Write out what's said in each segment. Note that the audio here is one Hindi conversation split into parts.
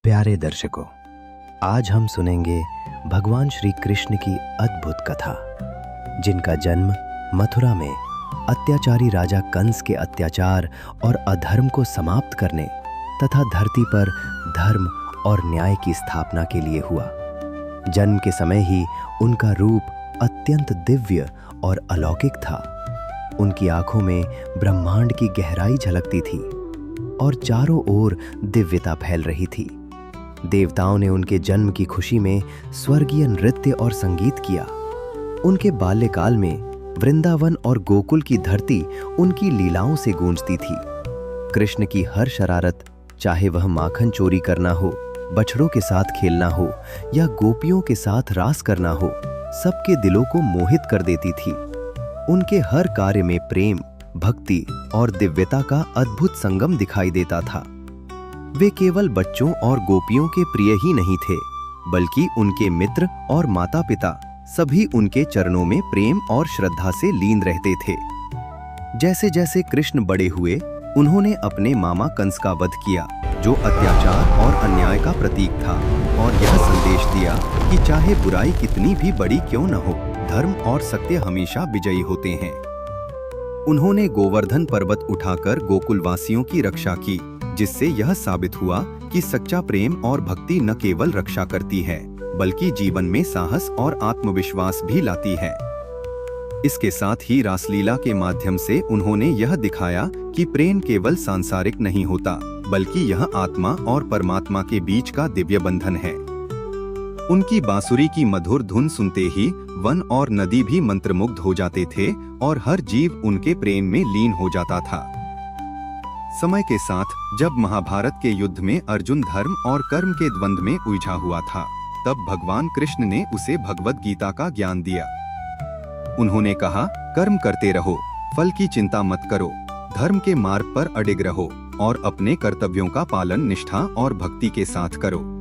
प्यारे दर्शकों, आज हम सुनेंगे भगवान श्री कृष्ण की अद्भुत कथा, जिनका जन्म मथुरा में अत्याचारी राजा कंस के अत्याचार और अधर्म को समाप्त करने तथा धरती पर धर्म और न्याय की स्थापना के लिए हुआ। जन्म के समय ही उनका रूप अत्यंत दिव्य और अलौकिक था। उनकी आंखों में ब्रह्मांड की गहराई झलकती थी और चारों ओर दिव्यता फैल रही थी। देवताओं ने उनके जन्म की खुशी में स्वर्गीय नृत्य और संगीत किया। उनके बाल्यकाल में वृंदावन और गोकुल की धरती उनकी लीलाओं से गूंजती थी। कृष्ण की हर शरारत, चाहे वह माखन चोरी करना हो, बछड़ों के साथ खेलना हो या गोपियों के साथ रास करना हो, सबके दिलों को मोहित कर देती थी। उनके हर कार्य में प्रेम, भक्ति और दिव्यता का अद्भुत संगम दिखाई देता था। वे केवल बच्चों और गोपियों के प्रिय ही नहीं थे, बल्कि उनके मित्र और माता-पिता सभी उनके चरणों में प्रेम और श्रद्धा से लीन रहते थे। जैसे जैसे कृष्ण बड़े हुए, उन्होंने अपने मामा कंस का वध किया, जो अत्याचार और अन्याय का प्रतीक था, और यह संदेश दिया कि चाहे बुराई कितनी भी बड़ी क्यों न हो, धर्म और सत्य हमेशा विजयी होते हैं। उन्होंने गोवर्धन पर्वत उठाकर गोकुलवासियों की रक्षा की, जिससे यह साबित हुआ कि सच्चा प्रेम और भक्ति न केवल रक्षा करती है, बल्कि जीवन में साहस और आत्मविश्वास भी लाती है। इसके साथ ही रासलीला के माध्यम से उन्होंने यह दिखाया कि प्रेम केवल सांसारिक नहीं होता, बल्कि यह आत्मा और परमात्मा के बीच का दिव्य बंधन है। उनकी बांसुरी की मधुर धुन सुनते ही वन और नदी भी मंत्रमुग्ध हो जाते थे और हर जीव उनके प्रेम में लीन हो जाता था। समय के साथ जब महाभारत के युद्ध में अर्जुन धर्म और कर्म के द्वंद्व में उलझा हुआ था, तब भगवान कृष्ण ने उसे भगवद गीता का ज्ञान दिया। उन्होंने कहा, कर्म करते रहो, फल की चिंता मत करो, धर्म के मार्ग पर अडिग रहो और अपने कर्तव्यों का पालन निष्ठा और भक्ति के साथ करो।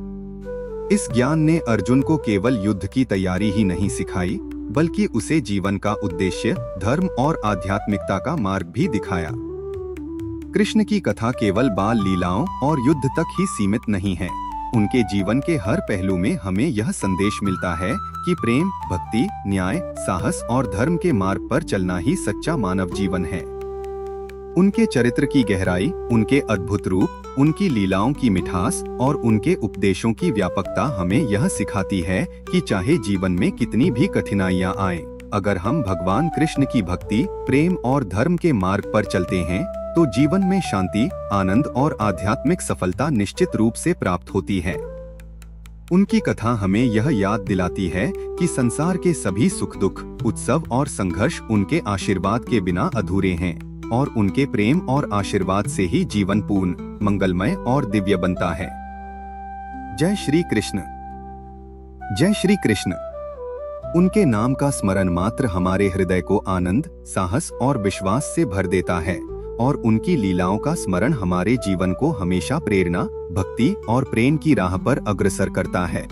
इस ज्ञान ने अर्जुन को केवल युद्ध की तैयारी ही नहीं सिखाई, बल्कि उसे जीवन का उद्देश्य, धर्म और आध्यात्मिकता का मार्ग भी दिखाया। कृष्ण की कथा केवल बाल लीलाओं और युद्ध तक ही सीमित नहीं है। उनके जीवन के हर पहलू में हमें यह संदेश मिलता है कि प्रेम, भक्ति, न्याय, साहस और धर्म के मार्ग पर चलना ही सच्चा मानव जीवन है। उनके चरित्र की गहराई, उनके अद्भुत रूप, उनकी लीलाओं की मिठास और उनके उपदेशों की व्यापकता हमें यह सिखाती है कि चाहे जीवन में कितनी भी कठिनाइयां आए, अगर हम भगवान कृष्ण की भक्ति, प्रेम और धर्म के मार्ग पर चलते हैं, तो जीवन में शांति, आनंद और आध्यात्मिक सफलता निश्चित रूप से प्राप्त होती है। उनकी कथा हमें यह याद दिलाती है कि संसार के सभी सुख दुख, उत्सव और संघर्ष उनके आशीर्वाद के बिना अधूरे हैं, और उनके प्रेम और आशीर्वाद से ही जीवन पूर्ण, मंगलमय और दिव्य बनता है। जय श्री कृष्ण। जय श्री कृष्ण। उनके नाम का स्मरण मात्र हमारे हृदय को आनंद, साहस और विश्वास से भर देता है, और उनकी लीलाओं का स्मरण हमारे जीवन को हमेशा प्रेरणा, भक्ति और प्रेम की राह पर अग्रसर करता है।